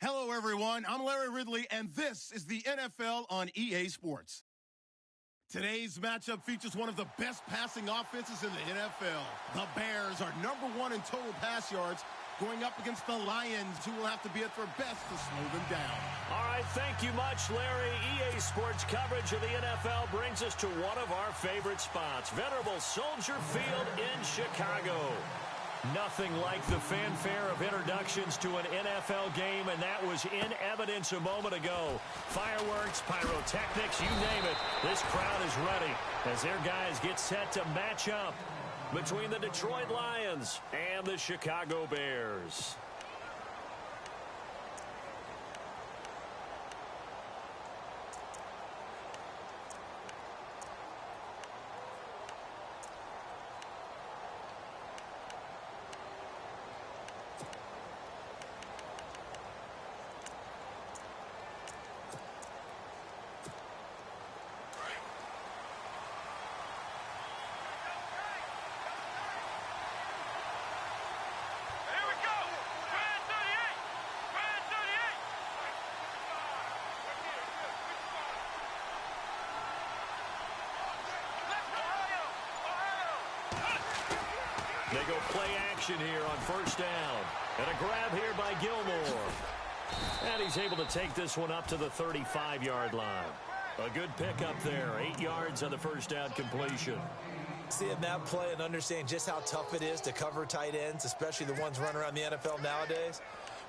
Hello, everyone. I'm Larry Ridley, and this is the NFL on EA Sports. Today's matchup features one of the best passing offenses in the NFL. The Bears are #1 in total pass yards, going up against the Lions, who will have to be at their best to slow them down. All right, thank you much, Larry. EA Sports coverage of the NFL brings us to one of our favorite spots, venerable Soldier Field in Chicago. Nothing like the fanfare of introductions to an NFL game, and that was in evidence a moment ago. Fireworks, pyrotechnics, you name it. This crowd is ready as their guys get set to match up between the Detroit Lions and the Chicago Bears. They go play action here on first down. And a grab here by Gilmore. And he's able to take this one up to the 35-yard line. A good pickup there. 8 yards on the first down completion. Seeing that play and understanding just how tough it is to cover tight ends, especially the ones running around the NFL nowadays,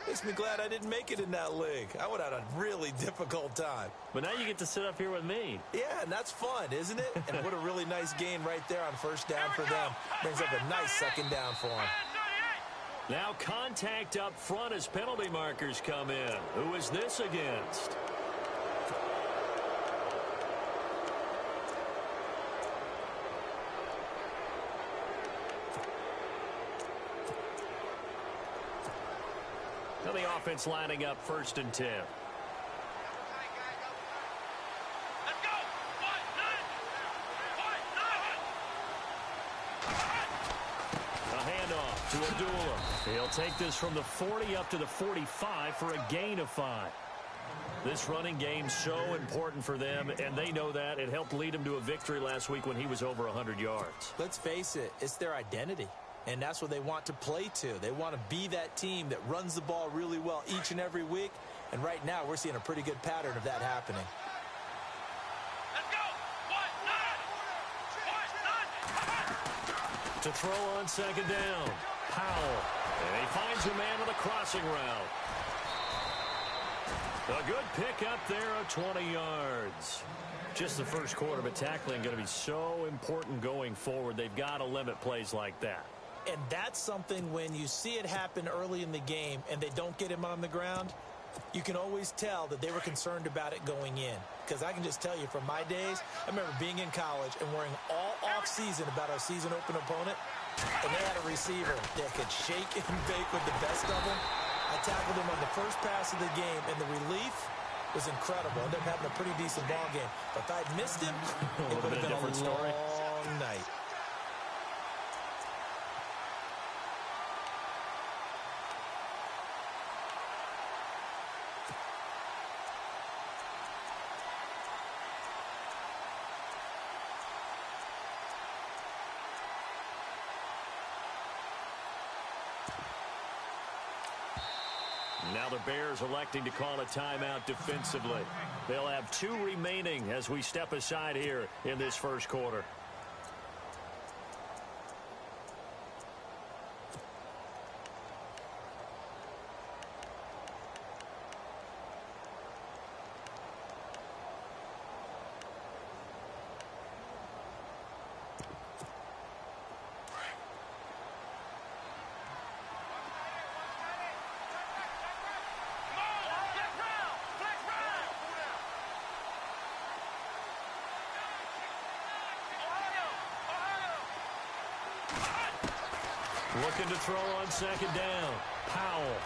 makes me glad I didn't make it in that league. I would have had a really difficult time. But now you get to sit up here with me. Yeah, and that's fun, isn't it? And what a really nice gain right there on first down for them. Brings up a nice second down for them. Now contact up front as penalty markers come in. Who is this against? Now the offense lining up 1st and 10. To Abdullah. He'll take this from the 40 up to the 45 for a gain of 5. This running game so important for them, and they know that. It helped lead them to a victory last week when he was over 100 yards. Let's face it, it's their identity, and that's what they want to play to. They want to be that team that runs the ball really well each and every week, and right now we're seeing a pretty good pattern of that happening. To throw on second down. Powell. And he finds a man on the crossing route. A good pickup there of 20 yards. Just the first quarter, but tackling going to be so important going forward. They've got to limit plays like that. And that's something when you see it happen early in the game and they don't get him on the ground, you can always tell that they were concerned about it going in. Because I can just tell you from my days, I remember being in college and worrying all off-season about our season open opponent. And they had a receiver that could shake and bake with the best of them. I tackled him on the first pass of the game, and the relief was incredible. Ended up having a pretty decent ball game. But if I'd missed him, it would have been a long night. Now the Bears electing to call a timeout defensively. They'll have 2 remaining as we step aside here in this first quarter. Looking to throw on second down. Powell.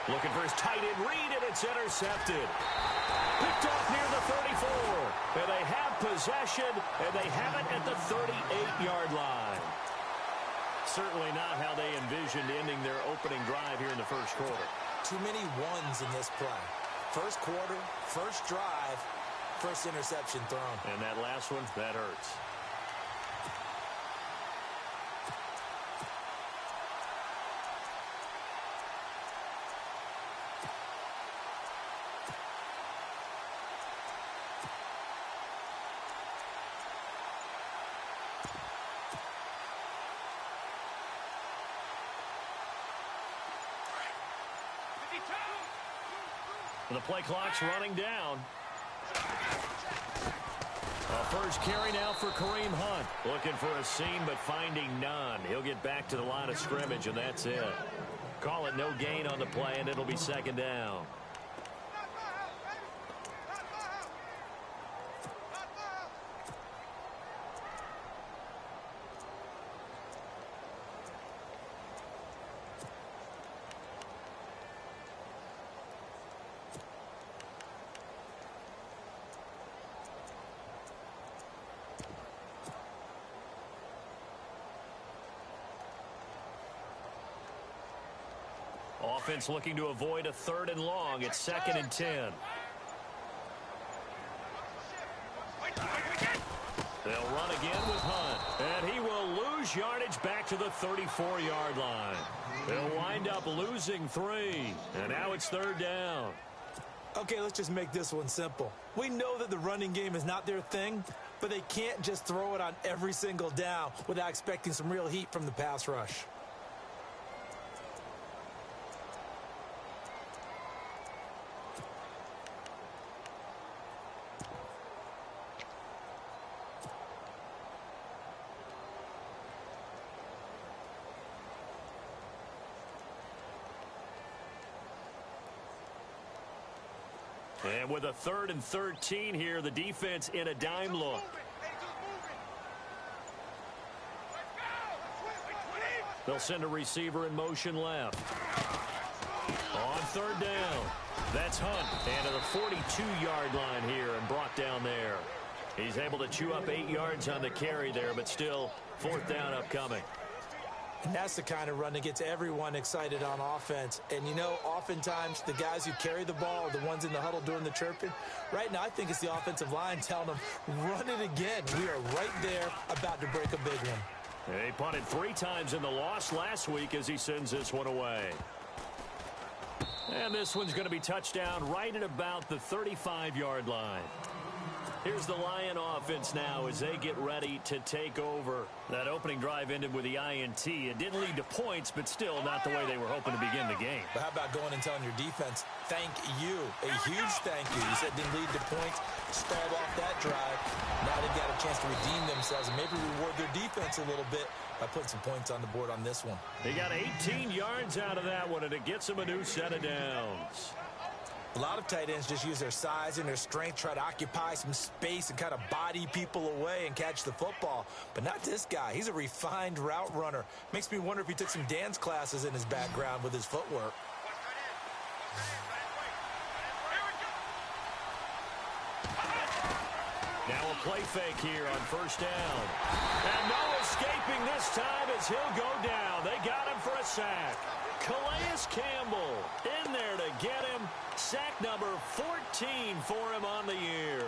Looking for his tight end read, and it's intercepted. Picked off near the 34. And they have possession, and they have it at the 38-yard line. Certainly not how they envisioned ending their opening drive here in the first quarter. Too many ones in this play. First quarter, first drive, first interception thrown. And that last one, that hurts. The play clock's running down. First carry now for Kareem Hunt. Looking for a seam, but finding none. He'll get back to the line of scrimmage, and that's it. Call it no gain on the play, and it'll be second down. Offense looking to avoid a 3rd and long. It's 2nd and 10. They'll run again with Hunt. And he will lose yardage back to the 34-yard line. They'll wind up losing 3. And now it's 3rd down. Okay, let's just make this one simple. We know that the running game is not their thing, but they can't just throw it on every single down without expecting some real heat from the pass rush. And with a 3rd and 13 here, the defense in a dime look. They'll send a receiver in motion left. On 3rd down. That's Hunt. And to the 42-yard line here and brought down there. He's able to chew up 8 yards on the carry there, but still 4th down upcoming. And that's the kind of run that gets everyone excited on offense. And, you know, oftentimes the guys who carry the ball are the ones in the huddle doing the chirping. Right now, I think it's the offensive line telling them, run it again. We are right there about to break a big one. He punted 3 times in the loss last week as he sends this one away. And this one's going to be touchdown right at about the 35-yard line. Here's the Lion offense now as they get ready to take over. That opening drive ended with the INT. It didn't lead to points, but still not the way they were hoping to begin the game. But how about going and telling your defense, thank you, a huge thank you. You said didn't lead to points, stalled off that drive. Now they've got a chance to redeem themselves and maybe reward their defense a little bit by putting some points on the board on this one. They got 18 yards out of that one, and it gets them a new set of downs. A lot of tight ends just use their size and their strength, try to occupy some space and kind of body people away and catch the football. But not this guy. He's a refined route runner. Makes me wonder if he took some dance classes in his background with his footwork. Now a play fake here on 1st down. And no escaping this time as he'll go down. They got him for a sack. Calais Campbell in there to get him. Sack number 14 for him on the year.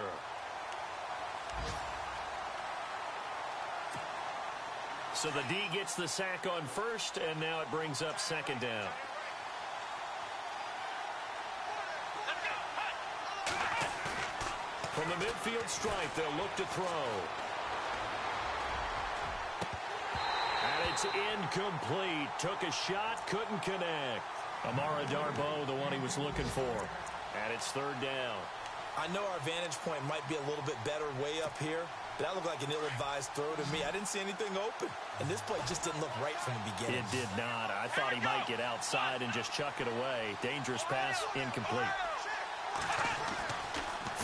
So the D gets the sack on 1st, and now it brings up 2nd down. From the midfield stripe, they'll look to throw. And it's incomplete. Took a shot, couldn't connect. Amara Darboh, the one he was looking for. And it's 3rd down. I know our vantage point might be a little bit better way up here, but that looked like an ill-advised throw to me. I didn't see anything open. And this play just didn't look right from the beginning. It did not. I thought he might get outside and just chuck it away. Dangerous pass, incomplete.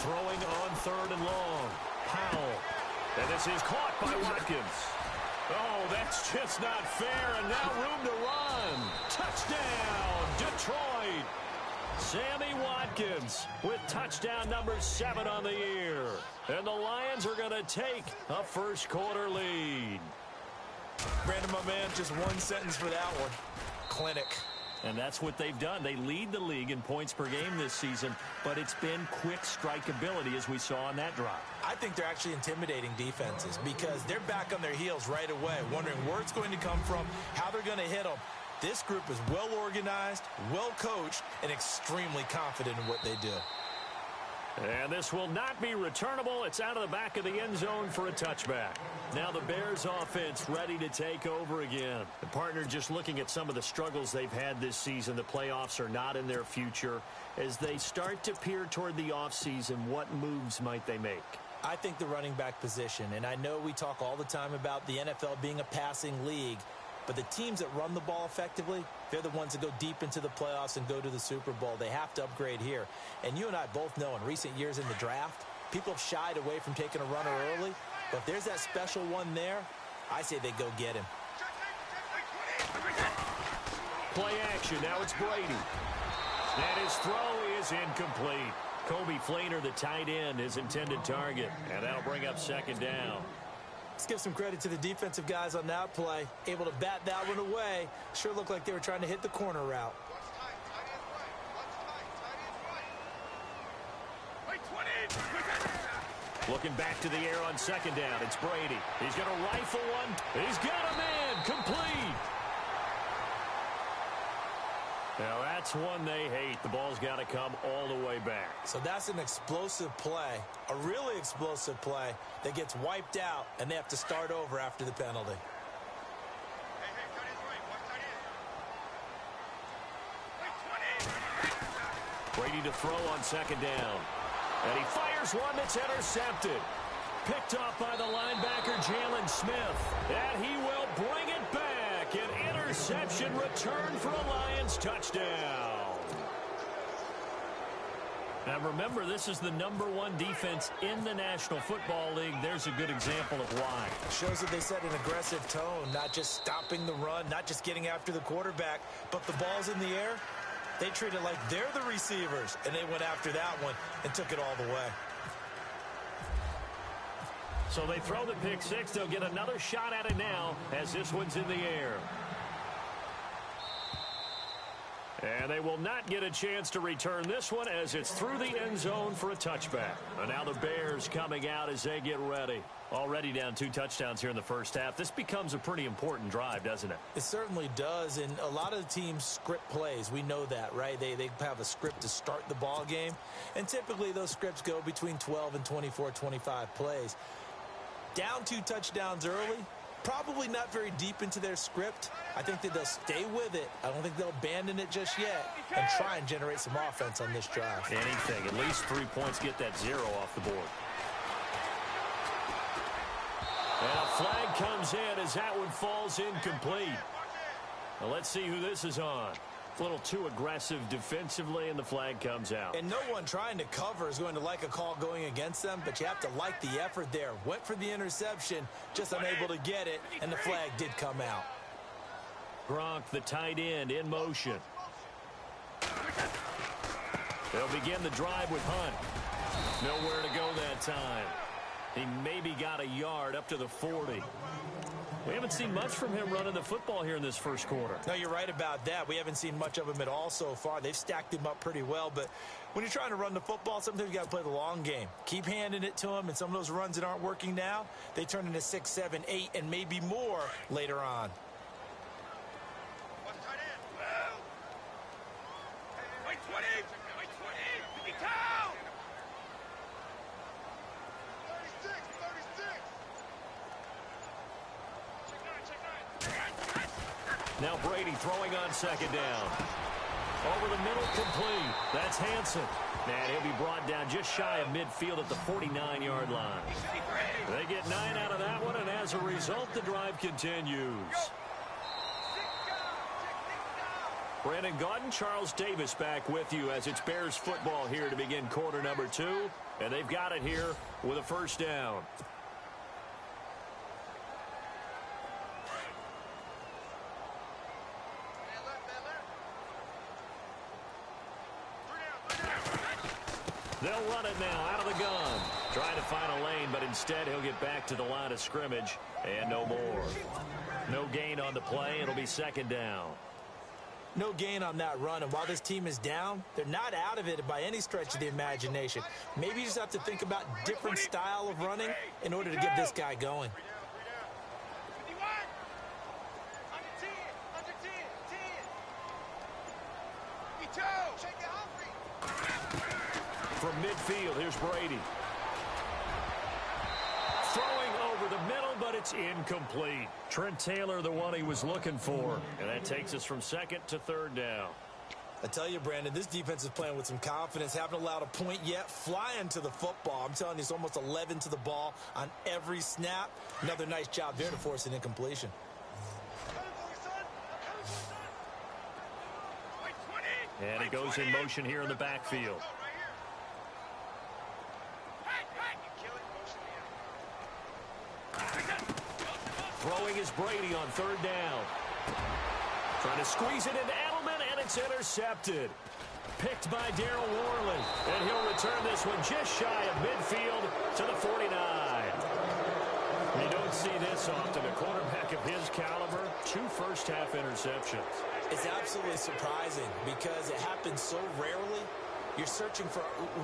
Throwing on 3rd and long. Powell. And this is caught by Watkins. Oh, that's just not fair, and now room to run. Touchdown, Detroit. Sammy Watkins with touchdown number 7 on the year. And the Lions are going to take a 1st quarter lead. Brandon, my man, just one sentence for that one. Clinic. And that's what they've done. They lead the league in points per game this season, but it's been quick strikeability as we saw on that drive. I think they're actually intimidating defenses because they're back on their heels right away, wondering where it's going to come from, how they're going to hit them. This group is well organized, well coached, and extremely confident in what they do. And this will not be returnable. It's out of the back of the end zone for a touchback. Now the Bears offense ready to take over again. The partner just looking at some of the struggles they've had this season. The playoffs are not in their future. As they start to peer toward the offseason, what moves might they make? I think the running back position, and I know we talk all the time about the NFL being a passing league, but the teams that run the ball effectively, they're the ones that go deep into the playoffs and go to the Super Bowl. They have to upgrade here. And you and I both know in recent years in the draft, people have shied away from taking a runner early. But if there's that special one there, I say they go get him. Play action. Now it's Brady. And his throw is incomplete. Kobe Fleener, the tight end, his intended target. And that'll bring up second down. Let's give some credit to the defensive guys on that play. Able to bat that one away. Sure looked like they were trying to hit the corner route. Looking back to the air on second down. It's Brady. He's going to rifle one. He's got him in. Complete. Now that's one they hate. The ball's got to come all the way back. So that's an explosive play, a really explosive play that gets wiped out, and they have to start over after the penalty. Brady to throw on second down. And he fires one that's intercepted. Picked off by the linebacker, Jalen Smith. And he will bring it back. An interception return for a Lions touchdown. Now remember, this is the #1 defense in the National Football League. There's a good example of why. It shows that they set an aggressive tone, not just stopping the run, not just getting after the quarterback, but the ball's in the air. They treat it like they're the receivers, and they went after that one and took it all the way. So they throw the pick six. They'll get another shot at it now as this one's in the air. And they will not get a chance to return this one as it's through the end zone for a touchback. And now the Bears coming out as they get ready. Already down 2 touchdowns here in the first half. This becomes a pretty important drive, doesn't it? It certainly does, and a lot of the teams script plays. We know that, right? They have a script to start the ball game, and typically those scripts go between 12 and 24, 25 plays. Down 2 touchdowns early, probably not very deep into their script. I think that they'll stay with it. I don't think they'll abandon it just yet and try and generate some offense on this drive. Anything. At least 3 points, get that 0 off the board. And a flag comes in as that one falls incomplete. Now let's see who this is on. A little too aggressive defensively, and the flag comes out. And no one trying to cover is going to like a call going against them, but you have to like the effort there. Went for the interception, just unable to get it, and the flag did come out. Gronk, the tight end, in motion. They'll begin the drive with Hunt. Nowhere to go that time. He maybe got a yard up to the 40. We haven't seen much from him running the football here in this first quarter. No, you're right about that. We haven't seen much of him at all so far. They've stacked him up pretty well, but when you're trying to run the football, sometimes you got to play the long game. Keep handing it to him, and some of those runs that aren't working now, they turn into 6, 7, 8, and maybe more later on. Now Brady throwing on second down. Over the middle, complete. That's Hansen. And he'll be brought down just shy of midfield at the 49-yard line. They get 9 out of that one, and as a result, the drive continues. Brandon Gaudin, Charles Davis back with you as it's Bears football here to begin quarter number 2. And they've got it here with a first down. They'll run it now out of the gun. Trying to find a lane, but instead he'll get back to the line of scrimmage and no more. No gain on the play. It'll be second down. No gain on that run, and while this team is down, they're not out of it by any stretch of the imagination. Maybe you just have to think about different style of running in order to get this guy going. From midfield, here's Brady. Throwing over the middle, but it's incomplete. Trent Taylor, the one he was looking for. And that takes us from second to third down. I tell you, Brandon, this defense is playing with some confidence. Haven't allowed a point yet. Flying to the football. I'm telling you, it's almost 11 to the ball on every snap. Another nice job there to force an incompletion. And he goes in motion here in the backfield. Throwing is Brady on third down. Trying to squeeze it into Edelman, and it's intercepted. Picked by Darryl Worley. And he'll return this one just shy of midfield to the 49. You don't see this often. A quarterback of his caliber, 2 first-half interceptions. It's absolutely surprising because it happens so rarely. You're searching for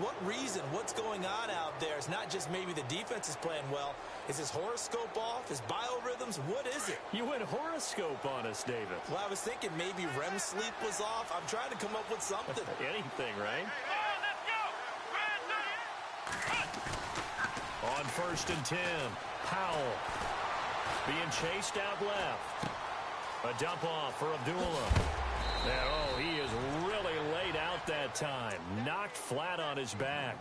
what reason, what's going on out there. It's not just maybe the defense is playing well. Is his horoscope off? His biorhythms? What is it? You went horoscope on us, David. Well, I was thinking maybe REM sleep was off. I'm trying to come up with something. Anything, right? On 1st and 10, Powell being chased out left. A dump off for Abdullah. And, oh, he is really laid out that time. Knocked flat on his back.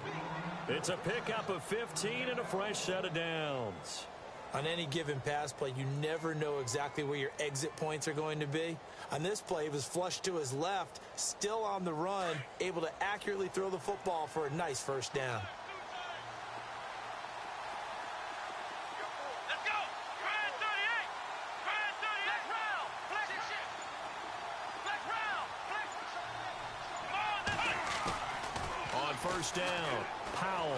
It's a pickup of 15 and a fresh set of downs. On any given pass play, you never know exactly where your exit points are going to be. On this play, he was flushed to his left, still on the run, able to accurately throw the football for a nice first down. First down, Powell.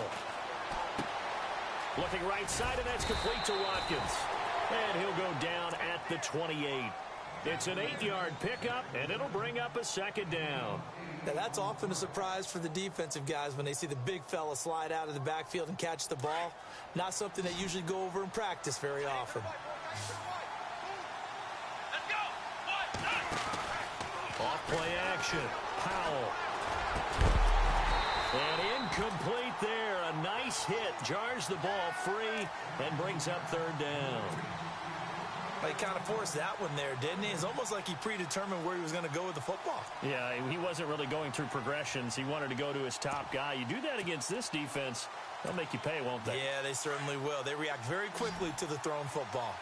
Looking right side, and that's complete to Watkins. And he'll go down at the 28. It's an 8-yard pickup, and it'll bring up a second down. Now, that's often a surprise for the defensive guys when they see the big fella slide out of the backfield and catch the ball. Not something they usually go over in practice very often. Off play action, Powell. And incomplete there. A nice hit. Jars the ball free and brings up third down. Well, he kind of forced that one there, didn't he? It's almost like he predetermined where he was going to go with the football. Yeah, he wasn't really going through progressions. He wanted to go to his top guy. You do that against this defense, they'll make you pay, won't they? Yeah, they certainly will. They react very quickly to the thrown football.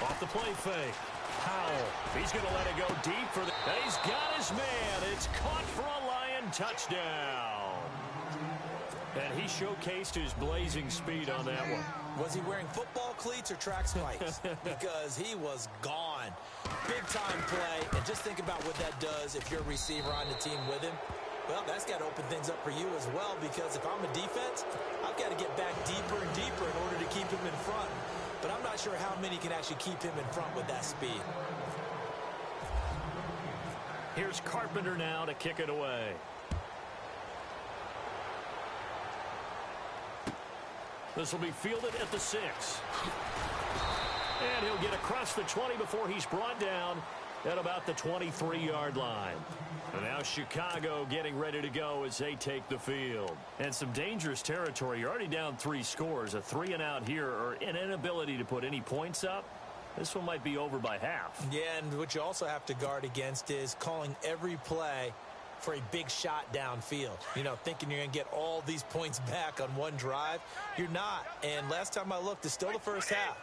Off the play fake. Powell. He's going to let it go deep for the... He's got his man. It's caught for a Lion touchdown. And he showcased his blazing speed on that one. Was he wearing football cleats or track spikes? Because he was gone. Big-time play. And just think about what that does if you're a receiver on the team with him. Well, that's got to open things up for you as well, because if I'm a defense, I've got to get back deeper and deeper in order to keep him in front. But I'm not sure how many can actually keep him in front with that speed. Here's Carpenter now to kick it away. This will be fielded at the 6. And he'll get across the 20 before he's brought down at about the 23-yard line. And now Chicago getting ready to go as they take the field. And some dangerous territory. You're already down 3 scores. A 3-and-out here, or an inability to put any points up. This one might be over by half. Yeah, and what you also have to guard against is calling every play for a big shot downfield. You know, thinking you're going to get all these points back on one drive. You're not. And last time I looked, it's still the first half.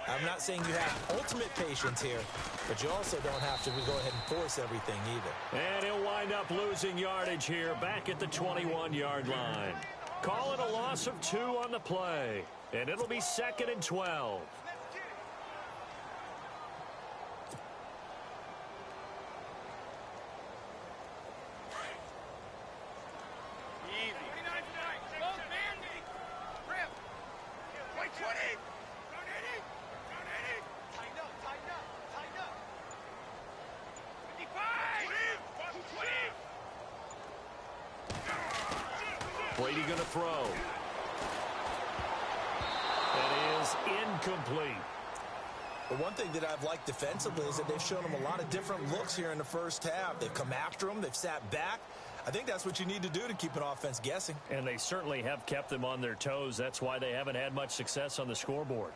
I'm not saying you have ultimate patience here, but you also don't have to go ahead and force everything either. And he'll wind up losing yardage here back at the 21-yard line. Call it a loss of 2 on the play, and it'll be 2nd and 12. going to throw. That is incomplete. But one thing that I've liked defensively is that they've shown them a lot of different looks here in the first half. They've come after them. They've sat back. I think that's what you need to do to keep an offense guessing. And they certainly have kept them on their toes. That's why they haven't had much success on the scoreboard.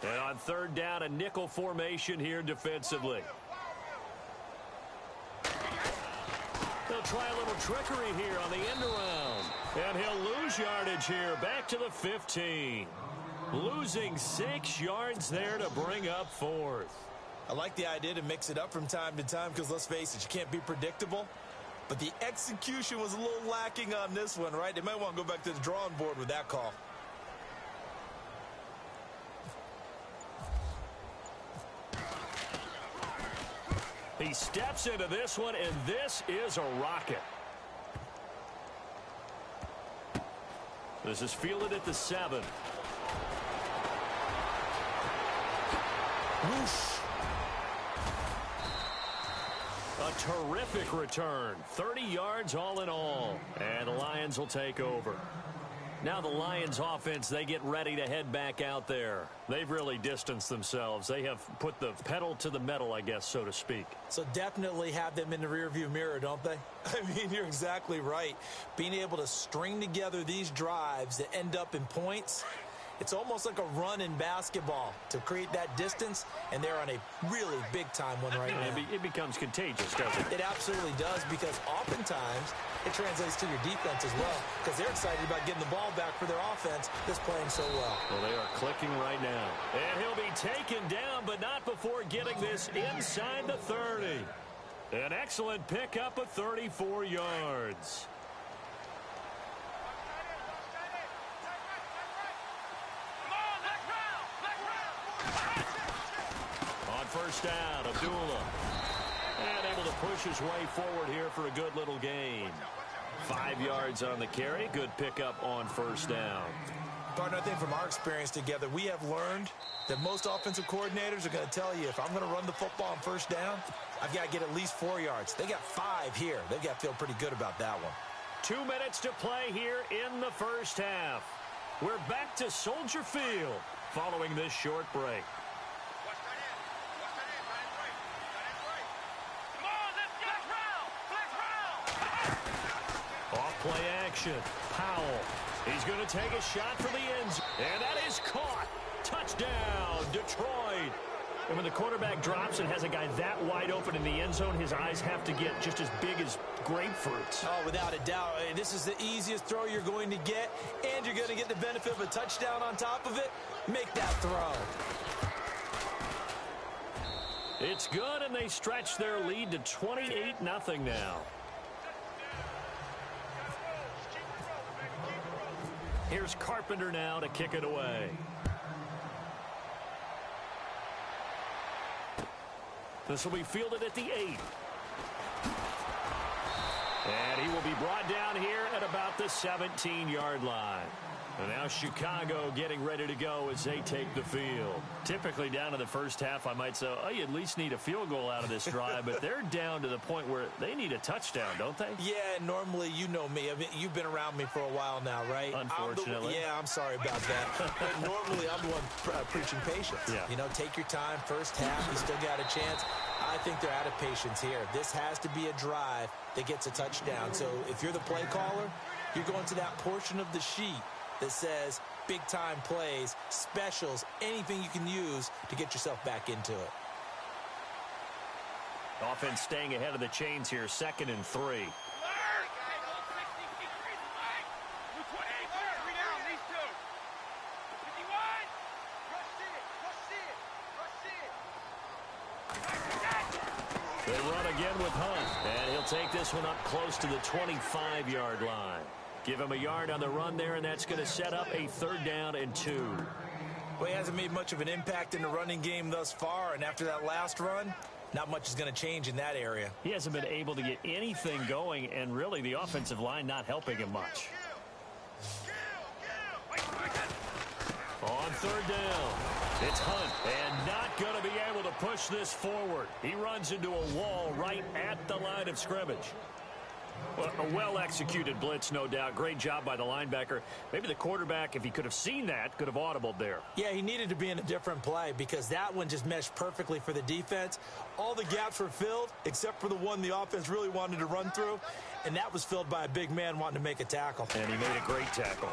And on third down, a nickel formation here defensively. They'll try a little trickery here on the end around. And he'll lose yardage here, back to the 15. Losing 6 yards there to bring up fourth. I like the idea to mix it up from time to time because, let's face it, you can't be predictable. But the execution was a little lacking on this one, right? They might want to go back to the drawing board with that call. He steps into this one, and this is a rocket. This is fielded at the 7. Whoosh. A terrific return. 30 yards all in all. And the Lions will take over. Now the Lions offense, they get ready to head back out there. They've really distanced themselves. They have put the pedal to the metal, I guess, so to speak. So definitely have them in the rearview mirror, don't they? I mean, you're exactly right. Being able to string together these drives that end up in points, it's almost like a run in basketball to create that distance, and they're on a really big-time one right now. It becomes contagious, doesn't it? It absolutely does, because oftentimes it translates to your defense as well, because they're excited about getting the ball back for their offense that's playing so well. Well, they are clicking right now. And he'll be taken down, but not before getting this inside the 30. An excellent pickup of 34 yards. First down, Abdullah. And able to push his way forward here for a good little gain. 5 yards on the carry. Good pickup on first down. Partner, I think from our experience together, we have learned that most offensive coordinators are going to tell you, if I'm going to run the football on first down, I've got to get at least 4 yards. They got 5 here. They've got to feel pretty good about that one. 2 minutes to play here in the first half. We're back to Soldier Field following this short break. Play action. Powell. He's going to take a shot for the end zone. And that is caught. Touchdown, Detroit. And when the quarterback drops and has a guy that wide open in the end zone, his eyes have to get just as big as grapefruits. Oh, without a doubt. This is the easiest throw you're going to get, and you're going to get the benefit of a touchdown on top of it. Make that throw. It's good, and they stretch their lead to 28-0 now. Here's Carpenter now to kick it away. This will be fielded at the 8. And he will be brought down here at about the 17-yard line. And now Chicago getting ready to go as they take the field. Typically down to the first half, I might say, oh, you at least need a field goal out of this drive. But they're down to the point where they need a touchdown, don't they? Yeah, normally, you know me. I mean, you've been around me for a while now, right? Unfortunately. I'm sorry about that. But normally, I'm the one preaching patience. Yeah. You know, take your time. First half, you still got a chance. I think they're out of patience here. This has to be a drive that gets a touchdown. So if you're the play caller, you're going to that portion of the sheet that says big-time plays, specials, anything you can use to get yourself back into it. Offense staying ahead of the chains here, 2nd and 3. They run again with Hunt, and he'll take this one up close to the 25-yard line. Give him a yard on the run there, and that's going to set up a 3rd down and 2. Well, he hasn't made much of an impact in the running game thus far, and after that last run, not much is going to change in that area. He hasn't been able to get anything going, and really the offensive line not helping him much. On 3rd down, it's Hunt, and not going to be able to push this forward. He runs into a wall right at the line of scrimmage. Well, a well-executed blitz, no doubt. Great job by the linebacker. Maybe the quarterback, if he could have seen that, could have audibled there. Yeah, he needed to be in a different play because that one just meshed perfectly for the defense. All the gaps were filled except for the one the offense really wanted to run through, and that was filled by a big man wanting to make a tackle. And he made a great tackle.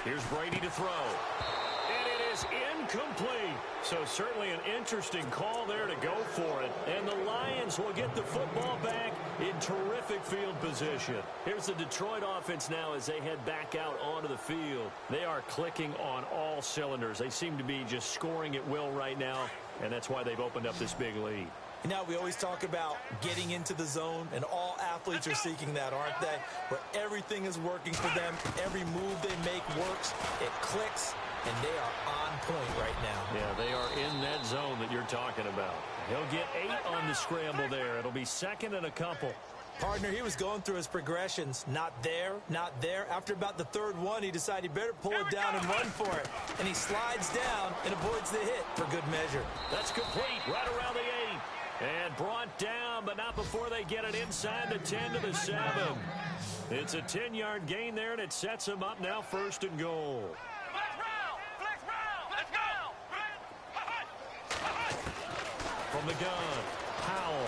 Here's Brady to throw. And it is incomplete. So certainly an interesting call there to go for it. And the Lions will get the football back in terrific field position. Here's the Detroit offense now as they head back out onto the field. They are clicking on all cylinders. They seem to be just scoring at will right now, and that's why they've opened up this big lead. Now, we always talk about getting into the zone, and all athletes are seeking that, aren't they? Where everything is working for them. Every move they make works. It clicks, and they are on point right now. Yeah, they are in that zone that you're talking about. He'll get 8 on the scramble there. It'll be second and a couple. Partner, he was going through his progressions. Not there, not there. After about the third one, he decided he better pull it down and run for it. And he slides down and avoids the hit for good measure. That's complete right around the 8. And brought down, but not before they get it inside the 10 to the 7. It's a 10-yard gain there, and it sets them up now first and goal. From the gun, Powell.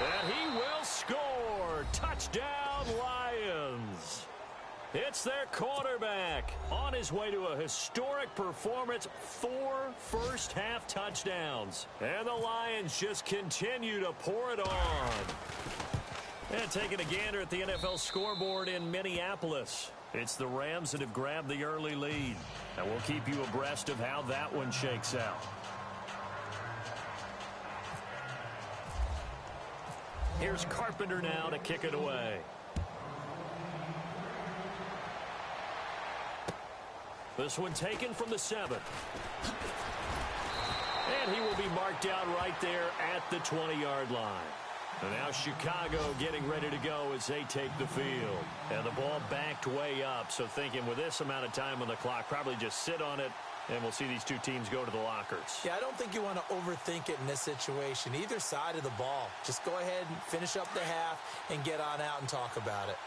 And he will score. Touchdown, Lions. It's their quarterback on his way to a historic performance, 4 first-half touchdowns. And the Lions just continue to pour it on. And taking a gander at the NFL scoreboard in Minneapolis. It's the Rams that have grabbed the early lead. And we'll keep you abreast of how that one shakes out. Here's Carpenter now to kick it away. This one taken from the 7. And he will be marked out right there at the 20-yard line. And now Chicago getting ready to go as they take the field. And the ball backed way up. So thinking with this amount of time on the clock, probably just sit on it, and we'll see these two teams go to the lockers. Yeah, I don't think you want to overthink it in this situation. Either side of the ball. Just go ahead and finish up the half and get on out and talk about it.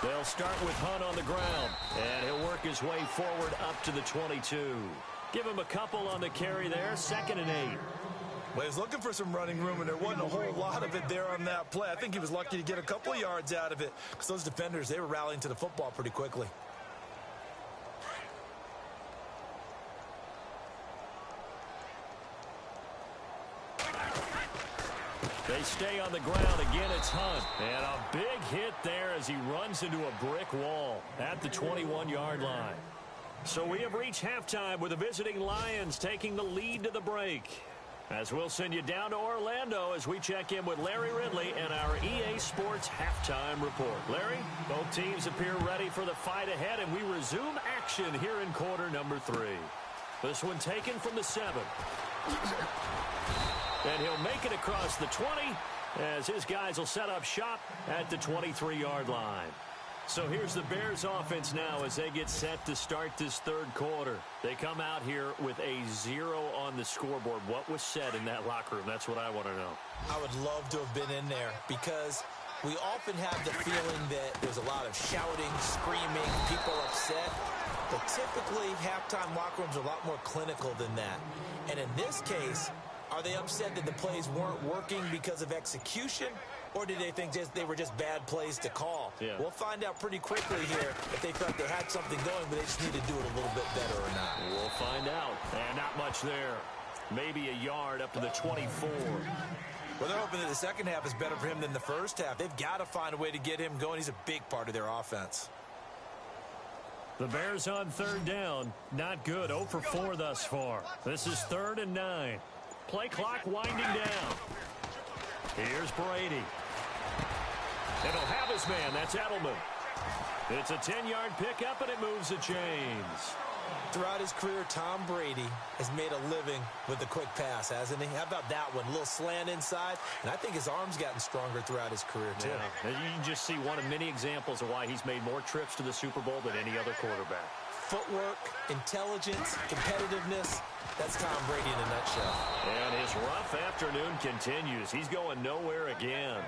They'll start with Hunt on the ground, and he'll work his way forward up to the 22. Give him a couple on the carry there, 2nd and 8. Well, he was looking for some running room, and there wasn't a whole lot of it there on that play. I think he was lucky to get a couple of yards out of it because those defenders, they were rallying to the football pretty quickly. They stay on the ground. Again, it's Hunt. And a big hit there as he runs into a brick wall at the 21-yard line. So we have reached halftime with the visiting Lions taking the lead to the break. As we'll send you down to Orlando as we check in with Larry Ridley and our EA Sports halftime report. Larry, both teams appear ready for the fight ahead, and we resume action here in quarter number 3. This one taken from the 7. And he'll make it across the 20 as his guys will set up shop at the 23-yard line. So here's the Bears offense now as they get set to start this third quarter. They come out here with a 0 on the scoreboard. What was said in that locker room? That's what I want to know. I would love to have been in there because we often have the feeling that there's a lot of shouting, screaming, people upset. But typically, halftime locker rooms are a lot more clinical than that. And in this case, are they upset that the plays weren't working because of execution? Or did they think they were just bad plays to call? Yeah. We'll find out pretty quickly here if they thought they had something going, but they just need to do it a little bit better or not. We'll find out. And not much there. Maybe a yard up to the 24. Well, they're hoping that the second half is better for him than the first half. They've got to find a way to get him going. He's a big part of their offense. The Bears on third down. Not good. 0 for 4 thus far. This is 3rd and 9. Play clock winding down. Here's Brady. And he'll have his man. That's Edelman. It's a 10-yard pickup, and it moves the chains. Throughout his career, Tom Brady has made a living with the quick pass, hasn't he? How about that one? A little slant inside, and I think his arm's gotten stronger throughout his career, too. Yeah. You can just see one of many examples of why he's made more trips to the Super Bowl than any other quarterback. Footwork, intelligence, competitiveness. That's Tom Brady in a nutshell. And his rough afternoon continues. He's going nowhere again.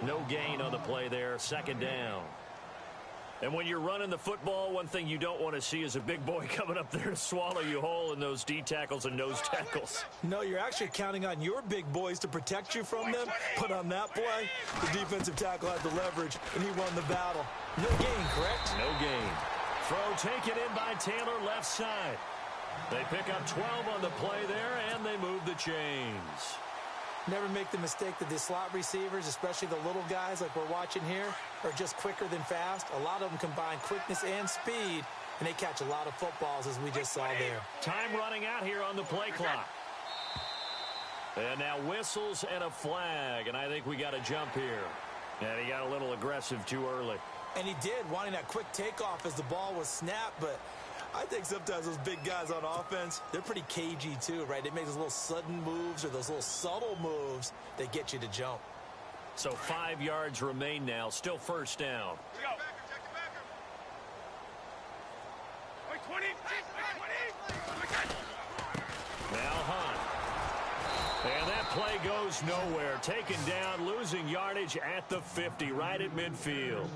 No gain on the play there. Second down. And when you're running the football, one thing you don't want to see is a big boy coming up there to swallow you whole in those D tackles and nose tackles. No, you're actually counting on your big boys to protect you from them. But on that play, the defensive tackle had the leverage, and he won the battle. No gain, correct? No gain. Throw taken in by Taylor, left side. They pick up 12 on the play there, and they move the chains. Never make the mistake that the slot receivers, especially the little guys like we're watching here, are just quicker than fast. A lot of them combine quickness and speed, and they catch a lot of footballs, as we just saw there. Time running out here on the play clock. And now whistles and a flag, and I think we got a jump here. And he got a little aggressive too early. And he did, wanting that quick takeoff as the ball was snapped, but I think sometimes those big guys on offense, they're pretty cagey too, right? They make those little sudden moves or those little subtle moves that get you to jump. So 5 yards remain now, still first down. Now Hunt. And that play goes nowhere. Taken down, losing yardage at the 50, right at midfield.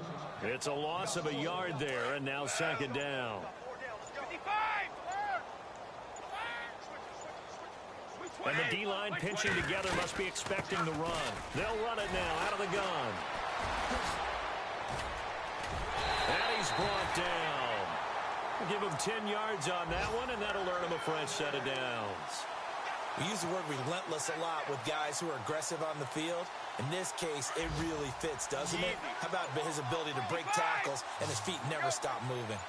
It's a loss of a yard there, and now second down. And the D-line pinching together must be expecting the run. They'll run it now out of the gun. And he's brought down. We'll give him 10 yards on that one, and that'll earn him a fresh set of downs. We use the word relentless a lot with guys who are aggressive on the field. In this case, it really fits, doesn't it? How about his ability to break tackles and his feet never stop moving?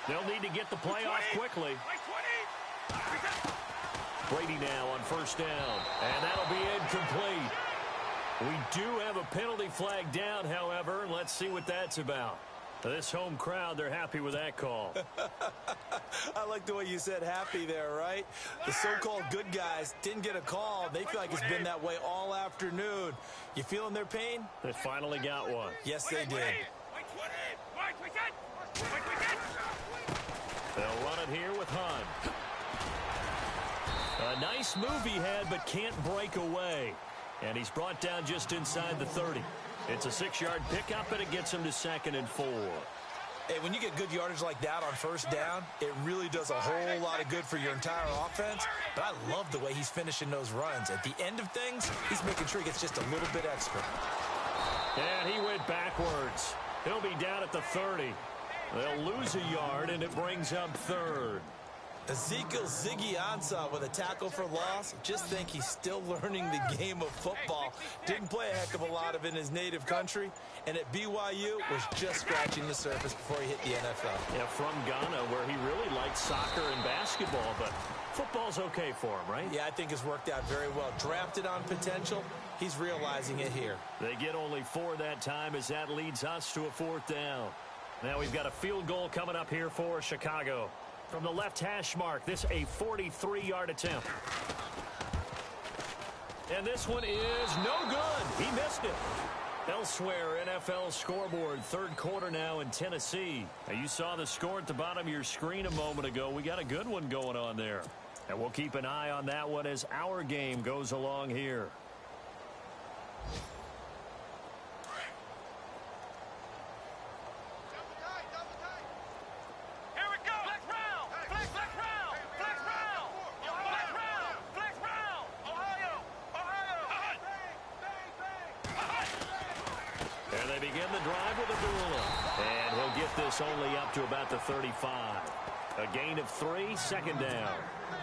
They'll need to get the play off quickly. Brady now on first down, and that'll be incomplete. We do have a penalty flag down, however. Let's see what that's about. This home crowd, they're happy with that call. I like the way you said happy there, right? The so-called good guys didn't get a call. They feel like it's been that way all afternoon. You feeling their pain? They finally got one. Yes, they did. They'll run it here with Hunt. A nice move he had, but can't break away. And he's brought down just inside the 30. It's a 6-yard pickup, and it gets him to 2nd and 4. Hey, when you get good yardage like that on first down, it really does a whole lot of good for your entire offense. But I love the way he's finishing those runs. At the end of things, he's making sure he gets just a little bit extra. And he went backwards. He'll be down at the 30. They'll lose a yard, and it brings up 3rd. Ezekiel Ziggy Ansah with a tackle for loss. Just think he's still learning the game of football. Didn't play a heck of a lot of it in his native country. And at BYU, was just scratching the surface before he hit the NFL. Yeah, from Ghana, where he really liked soccer and basketball, but football's okay for him, right? Yeah, I think it's worked out very well. Drafted on potential, he's realizing it here. They get only 4 that time as that leads us to a 4th down. Now we've got a field goal coming up here for Chicago. From the left hash mark, this a 43-yard attempt. And this one is no good. He missed it. Elsewhere, NFL scoreboard, 3rd quarter now in Tennessee. Now, you saw the score at the bottom of your screen a moment ago. We got a good one going on there. And we'll keep an eye on that one as our game goes along here. Only up to about the 35. A gain of 3, 2nd down.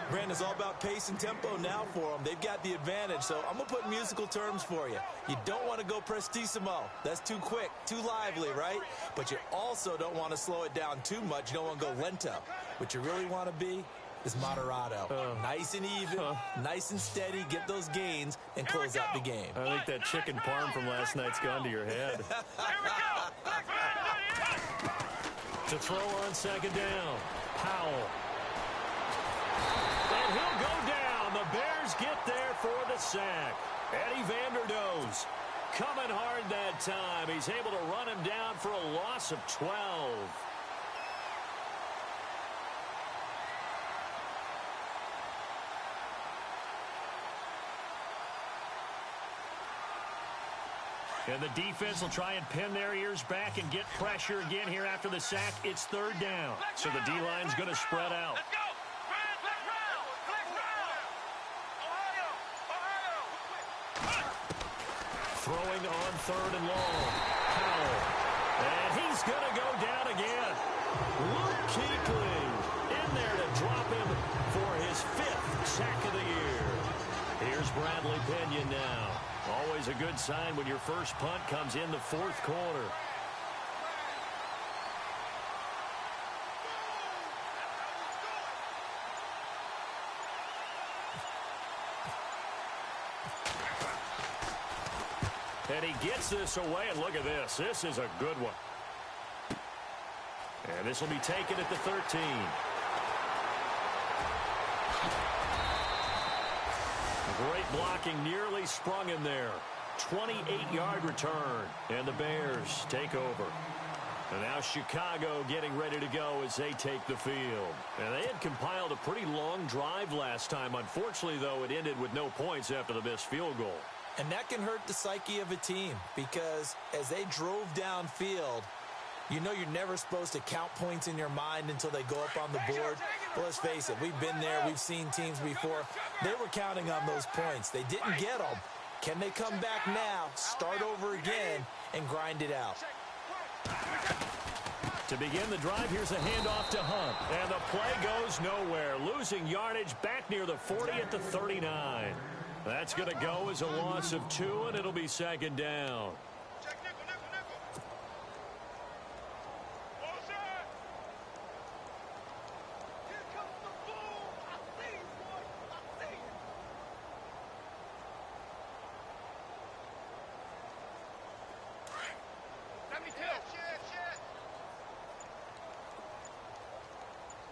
Brandon, it's all about pace and tempo now for them. They've got the advantage, so I'm going to put musical terms for you. You don't want to go prestissimo. That's too quick, too lively, right? But you also don't want to slow it down too much. You don't want to go lento. What you really want to be is moderato. Nice and even, nice and steady, get those gains, and close out the game. I think that chicken parm from last night's gone to your head. To throw on 2nd down, Powell. And he'll go down. The Bears get there for the sack. Eddie Vanderdoes coming hard that time. He's able to run him down for a loss of 12. And the defense will try and pin their ears back and get pressure again here after the sack. It's third down. So the D-line's going to spread out. Let's go. Throwing on third and long. Powell. And he's going to go down again. Luke Kuechly in there to drop him for his 5th sack of the year. Here's Bradley Pinion now. Always a good sign when your first punt comes in the 4th quarter. And he gets this away, and look at this. This is a good one. And this will be taken at the 13. Great blocking, nearly sprung in there. 28-yard return, and the Bears take over. And now Chicago getting ready to go as they take the field. And they had compiled a pretty long drive last time. Unfortunately, though, it ended with no points after the missed field goal. And that can hurt the psyche of a team because as they drove downfield, you know you're never supposed to count points in your mind until they go up on the board. But let's face it, we've been there. We've seen teams before. They were counting on those points. They didn't get them. Can they come back now, start over again, and grind it out? To begin the drive, here's a handoff to Hunt. And the play goes nowhere. Losing yardage back near the 40 at the 39. That's going to go as a loss of 2, and it'll be second down.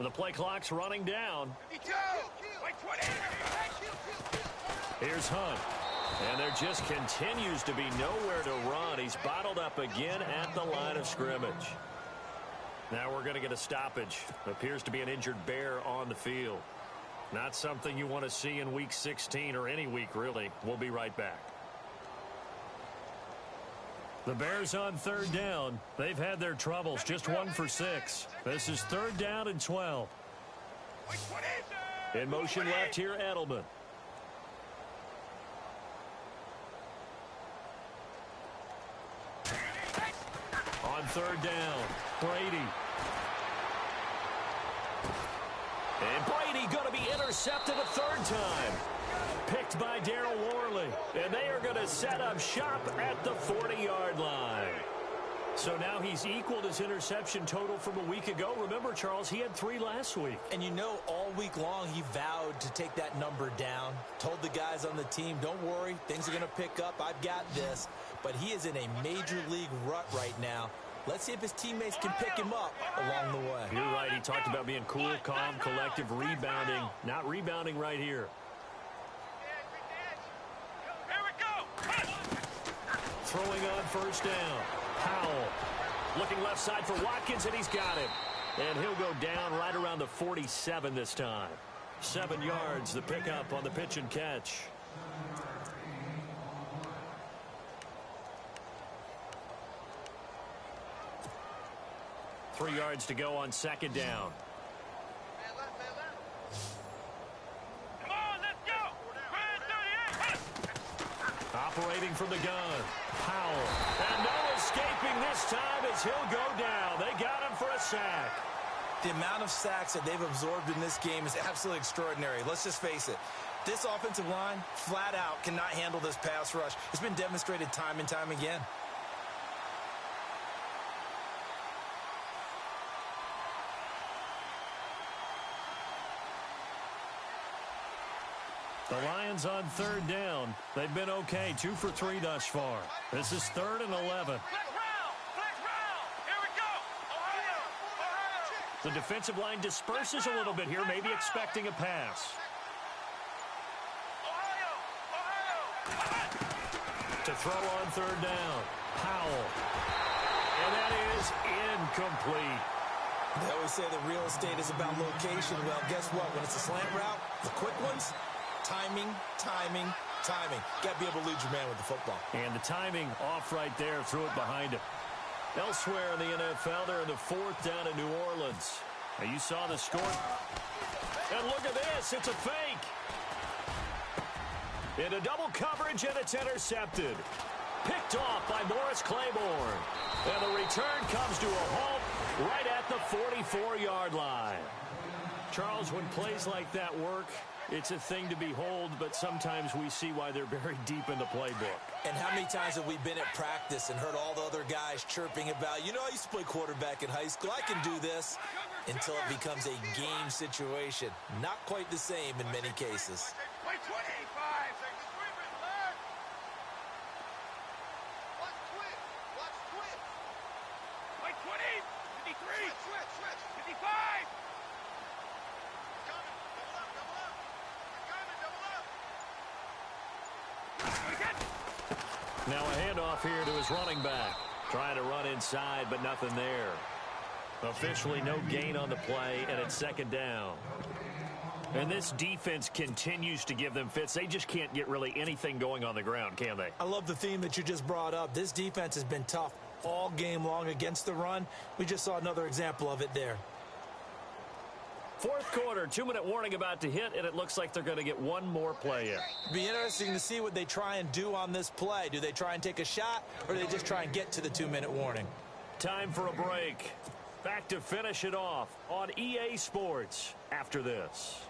The play clock's running down. Here's Hunt. And there just continues to be nowhere to run. He's bottled up again at the line of scrimmage. Now we're going to get a stoppage. Appears to be an injured Bear on the field. Not something you want to see in Week 16 or any week, really. We'll be right back. The Bears on third down. They've had their troubles. Just 1 for 6. This is third down and 12. In motion left here, Edelman. On third down, Brady. And Brady going to be intercepted a third time. Picked by Darryl Worley. And they are going to set up shop at the 40-yard line. So now he's equaled his interception total from a week ago. Remember, Charles, he had 3 last week. And you know, all week long he vowed to take that number down. Told the guys on the team, don't worry, things are going to pick up. I've got this. But he is in a major league rut right now. Let's see if his teammates can pick him up along the way. You're right. He talked about being cool, calm, collective, rebounding. Not rebounding right here. Throwing on first down. Powell looking left side for Watkins, and he's got him. And he'll go down right around the 47 this time. 7 yards, the pickup on the pitch and catch. Three yards to go on second down. Operating from the gun. Powell. And no escaping this time as he'll go down. They got him for a sack. The amount of sacks that they've absorbed in this game is absolutely extraordinary. Let's just face it. This offensive line, flat out, cannot handle this pass rush. It's been demonstrated time and time again. The Lions on third down. They've been okay. 2 for 3 thus far. This is 3rd and 11. The defensive line disperses a little bit here, maybe expecting a pass. To throw on third down. Powell. And that is incomplete. They always say that real estate is about location. Well, guess what? When it's a slant route, the quick ones, timing, timing, timing. Got to be able to lead your man with the football. And the timing off right there. Threw it behind him. Elsewhere in the NFL, they're in the fourth down in New Orleans. Now you saw the score. And look at this. It's a fake. Into double coverage, and it's intercepted. Picked off by Morris Claiborne. And the return comes to a halt right at the 44-yard line. Charles, when plays like that work, it's a thing to behold, but sometimes we see why they're very deep in the playbook. And how many times have we been at practice and heard all the other guys chirping about, you know, I used to play quarterback in high school. I can do this, until it becomes a game situation. Not quite the same in many cases. Now a handoff here to his running back. Trying to run inside, but nothing there. Officially no gain on the play, and it's second down. And this defense continues to give them fits. They just can't get really anything going on the ground, can they? I love the theme that you just brought up. This defense has been tough all game long against the run. We just saw another example of it there. Fourth quarter, 2-minute warning about to hit, and it looks like they're going to get one more play in. It'll be interesting to see what they try and do on this play. Do they try and take a shot, or do they just try and get to the 2-minute warning? Time for a break. Back to finish it off on EA Sports after this.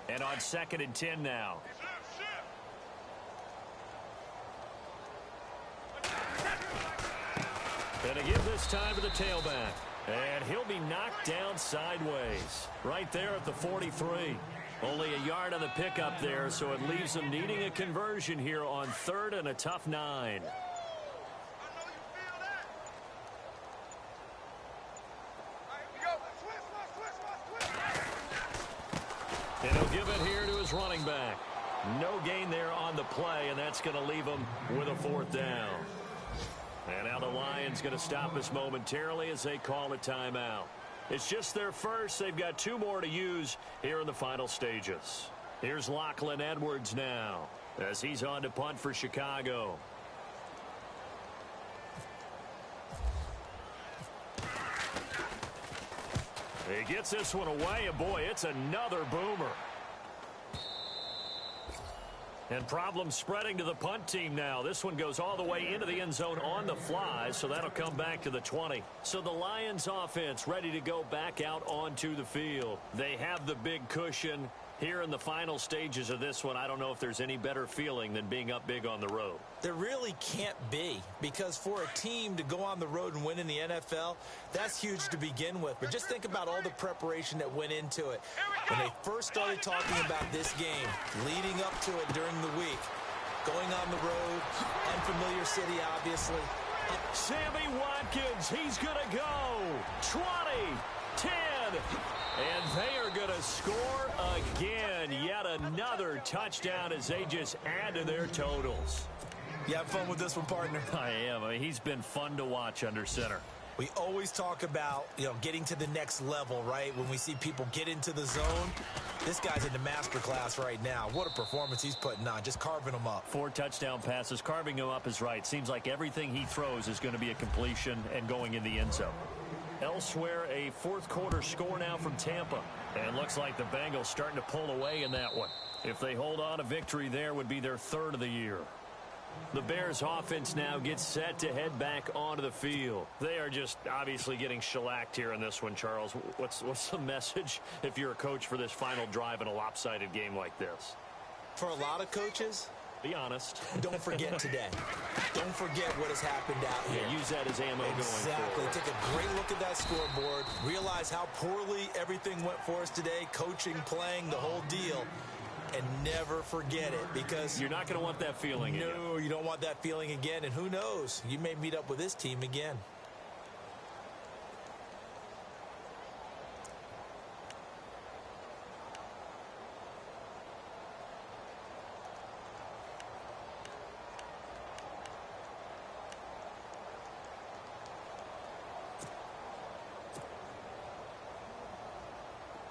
And on 2nd and 10 now. And again this time to the tailback. And he'll be knocked down sideways. Right there at the 43. Only a yard on the pickup there, so it leaves them needing a conversion here on 3rd and a tough 9. And he'll give it here to his running back. No gain there on the play, and that's going to leave him with a 4th down. And now the Lions going to stop us momentarily as they call a timeout. It's just their first. They've got 2 more to use here in the final stages. Here's Lachlan Edwards now as he's on to punt for Chicago. He gets this one away, and boy, it's another boomer. And problems spreading to the punt team now. This one goes all the way into the end zone on the fly, so that'll come back to the 20. So the Lions offense ready to go back out onto the field. They have the big cushion. Here in the final stages of this one, I don't know if there's any better feeling than being up big on the road. There really can't be, because for a team to go on the road and win in the NFL, that's huge to begin with. But just think about all the preparation that went into it. When they first started talking about this game, leading up to it during the week, going on the road, unfamiliar city, obviously. Sammy Watkins, he's going to go. 20, 10. And they are going to score again. Yet another touchdown as they just add to their totals. You have fun with this one, partner? I am. I mean, he's been fun to watch under center. We always talk about, getting to the next level, right? When we see people get into the zone, this guy's in the master class right now. What a performance he's putting on, just carving them up. 4 touchdown passes. Carving him up is right. Seems like everything he throws is going to be a completion and going in the end zone. Elsewhere, a fourth quarter score now from Tampa. And looks like the Bengals starting to pull away in that one. If they hold on, a victory there would be their 3rd of the year. The Bears offense now gets set to head back onto the field. They are just obviously getting shellacked here in this one, Charles. What's the message if you're a coach for this final drive in a lopsided game like this? For a lot of coaches, be honest. Don't forget today. Don't forget what has happened out here. Yeah, use that as ammo going forward. Exactly. Take a great look at that scoreboard. Realize how poorly everything went for us today. Coaching, playing, the whole deal. And never forget it, because you're not going to want that feeling again. No, you don't want that feeling again. And who knows? You may meet up with this team again.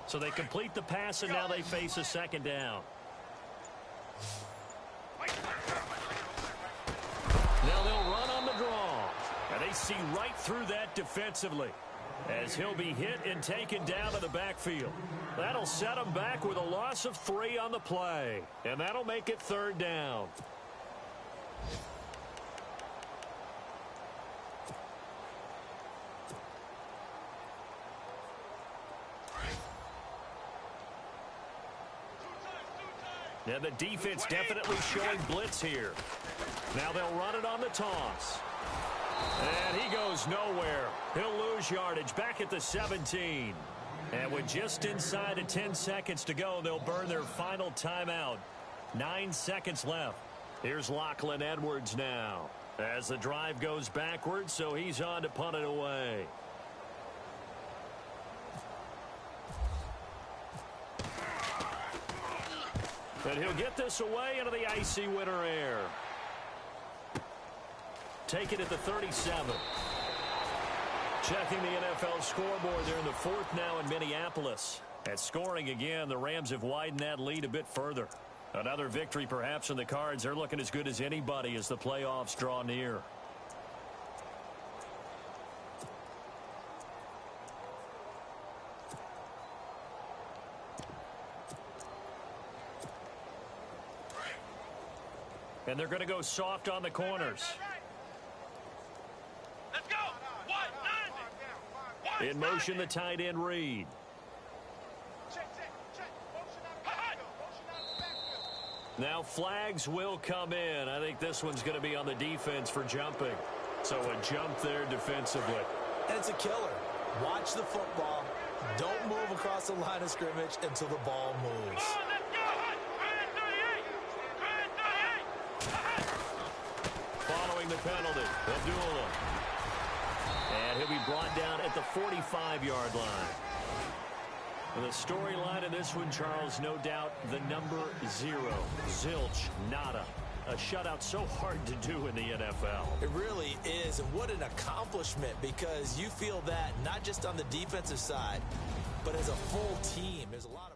So they complete the pass, and now they face a 2nd down. see right through that defensively, as he'll be hit and taken down to the backfield. That'll set him back with a loss of 3 on the play, and that'll make it 3rd down. And the defense definitely showing blitz here. Now they'll run it on the toss. And he goes nowhere. He'll lose yardage back at the 17. And with just inside of 10 seconds to go, they'll burn their final timeout. 9 seconds left. Here's Lachlan Edwards now, as the drive goes backwards, so he's on to punt it away. And he'll get this away into the icy winter air. Take it at the 37. Checking the NFL scoreboard there in the 4th now in Minneapolis. At scoring again, the Rams have widened that lead a bit further. Another victory perhaps in the cards. They're looking as good as anybody as the playoffs draw near. And they're going to go soft on the corners. Let's go. In motion, the tight end Reed. Now flags will come in. I think this one's going to be on the defense for jumping. So a jump there defensively. And it's a killer. Watch the football. Don't move across the line of scrimmage until the ball moves. Following the penalty, Abdullah. And he'll be brought down at the 45-yard line. And the storyline in this one, Charles, no doubt the number 0. Zilch, nada. A shutout so hard to do in the NFL. It really is, and what an accomplishment, because you feel that not just on the defensive side, but as a full team. There's a lot